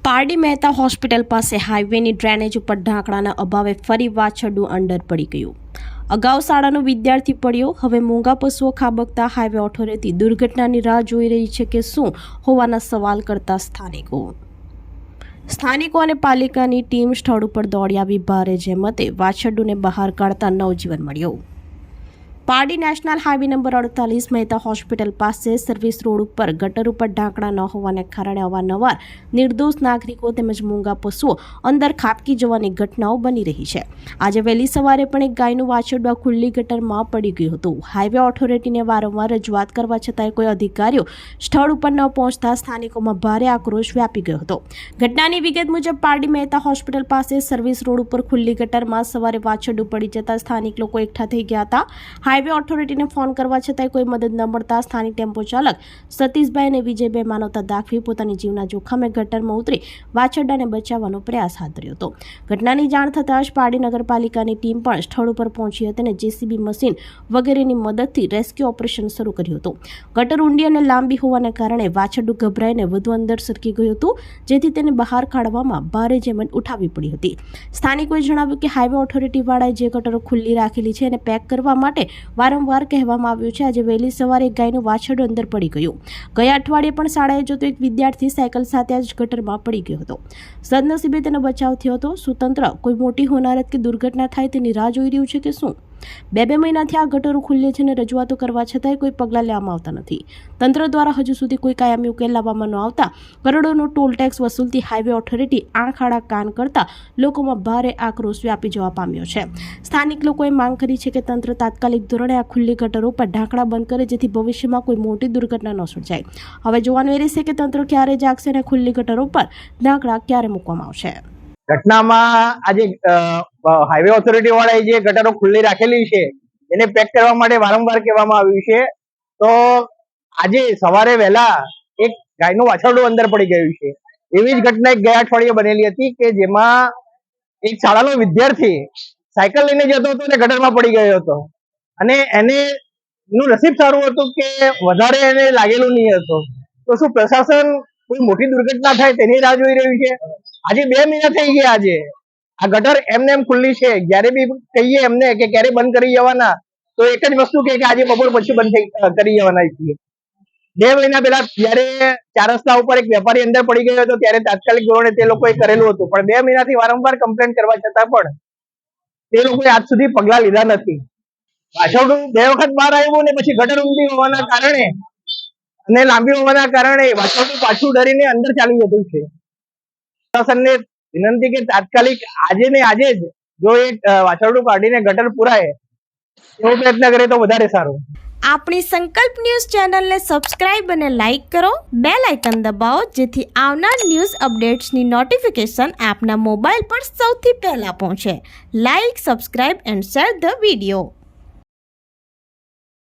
Pardi Mehta hospital પાસે હાઈવેની drainage ઉપર ઢાંકણાના અભાવે ફરી વાછરડું અંડર પડી ગયું। અગાઉ શાળાનો વિદ્યાર્થી પડ્યો, હવે મૂંગા પશુઓ ખાબકતા હાઈવે ઓથોરિટી દુર્ઘટનાની રાહ જોઈ રહી છે કે શું હોવાના સવાલ કરતા સ્થાનિકો અને પાલિકાની ટીમ સ્થળ ઉપર દોડી આવી ભારે જહેમતે વાછરડુંને બહાર કાઢતા નવજીવન મળ્યું। Pardi national highway number 48 Mehta hospital પાસે સર્વિસ રોડ ઉપર ગટર ઉપર ઢાંકણા ન હોવાને કારણે અવારનવાર નિર્દોષ નાગરિકો તેમજ મૂંગા પશુઓ અંદર ખાબકી જવાની ઘટનાઓ બની રહી છે। આજે વહેલી સવારે પણ એક ગાયનું વાછરડું ખુલ્લી ગટરમાં પડી ગયું હતું। હાઈવે ઓથોરિટીને વારંવાર રજૂઆત કરવા છતાંય કોઈ અધિકારીઓ સ્થળ ઉપર ન પહોંચતા સ્થાનિકોમાં ભારે આક્રોશ વ્યાપી ગયો હતો। ઘટનાની વિગત મુજબ પારડી મહેતા હોસ્પિટલ પાસે સર્વિસ રોડ ઉપર ખુલ્લી ગટરમાં સવારે વાછરડું પડી જતા સ્થાનિક લોકો એકઠા થઈ ગયા હતા। હાઈવે ઓથોરિટીને ફોન કરવા છતાંય કોઈ મદદ ન મળતા સ્થાનિક ટેમ્પો ચાલક સતીશભાઈ અને વિજયભાઈ માનવતા દાખવી પોતાની જીવના જોખમે ગટરમાં ઉતરી વાછરડાને બચાવવાનો પ્રયાસ હાથ ધર્યો હતો। ઘટનાની જાણ થતાં જ પારડી નગરપાલિકાની ટીમ પણ સ્થળ ઉપર પહોંચી હતી અને જેસીબી મશીન વગેરેની મદદથી રેસ્ક્યુ ઓપરેશન શરૂ કર્યું હતું। ગટર ઊંડી અને લાંબી હોવાને કારણે વાછરડું ગભરાઈને વધુ અંદર સરકી ગયું હતું, જેથી તેને બહાર કાઢવામાં ભારે જહેમત ઉઠાવવી પડી હતી। સ્થાનિકોએ જણાવ્યું કે હાઈવે ઓથોરિટીવાળાએ જે ગટરો ખુલ્લી રાખેલી છે એને પેક કરવા માટે વારંવાર કહેવામાં આવ્યું છે। આજે વહેલી સવારે એક ગાયનું વાછરડું અંદર પડી ગયું। ગયા અઠવાડિયે પણ શાળાએ જતો એક વિદ્યાર્થી સાયકલ સાથે જ ગટરમાં પડી ગયો હતો। સદનસીબે તેનો બચાવ થયો હતો। તંત્ર કોઈ મોટી હોનારત કે દુર્ઘટના થાય તેની રાહ જોઈ રહ્યું છે કે શું? બે મહિનાથી આ ગટરો ખુલ્લી છે અને રજૂઆતો કરવા છતાંય કોઈ પગલાં લેવામાં આવતા નથી। તંત્ર દ્વારા હજુ સુધી કોઈ કાયમી ઉકેલ લાવવામાં ન આવતા કરોડોનો ટોલ ટેક્સ વસૂલતી હાઈવે ઓથોરિટી આંખ આડા કાન કરતા લોકોમાં ભારે આક્રોશ વ્યાપી જવા પામ્યો છે। સ્થાનિક લોકોએ માંગ કરી છે કે તંત્ર તાત્કાલિક ધોરણે આ ખુલ્લી ગટરો પર ઢાંકણા બંધ કરે, જેથી ભવિષ્યમાં કોઈ મોટી દુર્ઘટના ન સર્જાય। હવે જોવાનું એ રહેશે કે તંત્ર ક્યારે જાગશે અને ખુલ્લી ગટરો પર ઢાંકણા ક્યારે મૂકવામાં આવશે। ઘટનામાં આજે હાઈવે ઓથોરિટી વાળાએ જે ગટરો ખુલ્લી રાખેલી છે એને પેક કરવા માટે વારંવાર કહેવામાં આવ્યું છે। તો આજે સવારે વહેલા એક ગાયનું વાછરડું અંદર પડી ગયું છે। એવી જ ઘટના એક ગયા અઠવાડિયે બનેલી હતી કે જેમાં એક શાળાનો વિદ્યાર્થી સાયકલ લઈને જતો હતો અને ગટરમાં પડી ગયો હતો અને એનું નસીબ સારું હતું કે વધારે એને લાગેલું નહીં હતું। તો શું પ્રશાસન કોઈ મોટી દુર્ઘટના થાય તેની રાહ જોઈ રહ્યું છે? આજે 2 મહિના થઈ ગયા। આજે આ ગટર એમને એમ ખુલ્લી છે। જયારે બી કહીએ એમને કે ક્યારે બંધ કરી જવાના, તો એક જ વસ્તુ કે આજે બપોર પછી બંધ કરી જવાના છીએ। 2 મહિના પહેલા જયારે 4 રસ્તા ઉપર એક વેપારી અંદર પડી ગયો હતો ત્યારે તાત્કાલિક ધોરણે તે લોકોએ કરેલું હતું, પણ 2 મહિનાથી વારંવાર કમ્પ્લેન કરવા છતાં પણ તે લોકોએ આજ સુધી પગલા લીધા નથી। વાછરડું 2 વખત બહાર આવ્યું ને પછી ગટર ઊંડી હોવાના કારણે અને લાંબી હોવાના કારણે વાછરડું પાછું ડરીને અંદર ચાલી જતું છે। પ્રશાસનને વિનંતી કે તાત્કાલિક આજે ને આજે જ જો એ વાછરડું કાઢીને ગટર પુરાય એવો પ્રયત્ન કરે તો વધારે સારું। આપણી સંકલ્પ ન્યૂઝ ચેનલને સબસ્ક્રાઇબ અને લાઇક કરો, બેલ આઇકન દબાવો, જેથી આવનાર ન્યૂઝ અપડેટ્સની નોટિફિકેશન આપના મોબાઈલ પર સૌથી પહેલા પહોંચે। Like, subscribe and share the video.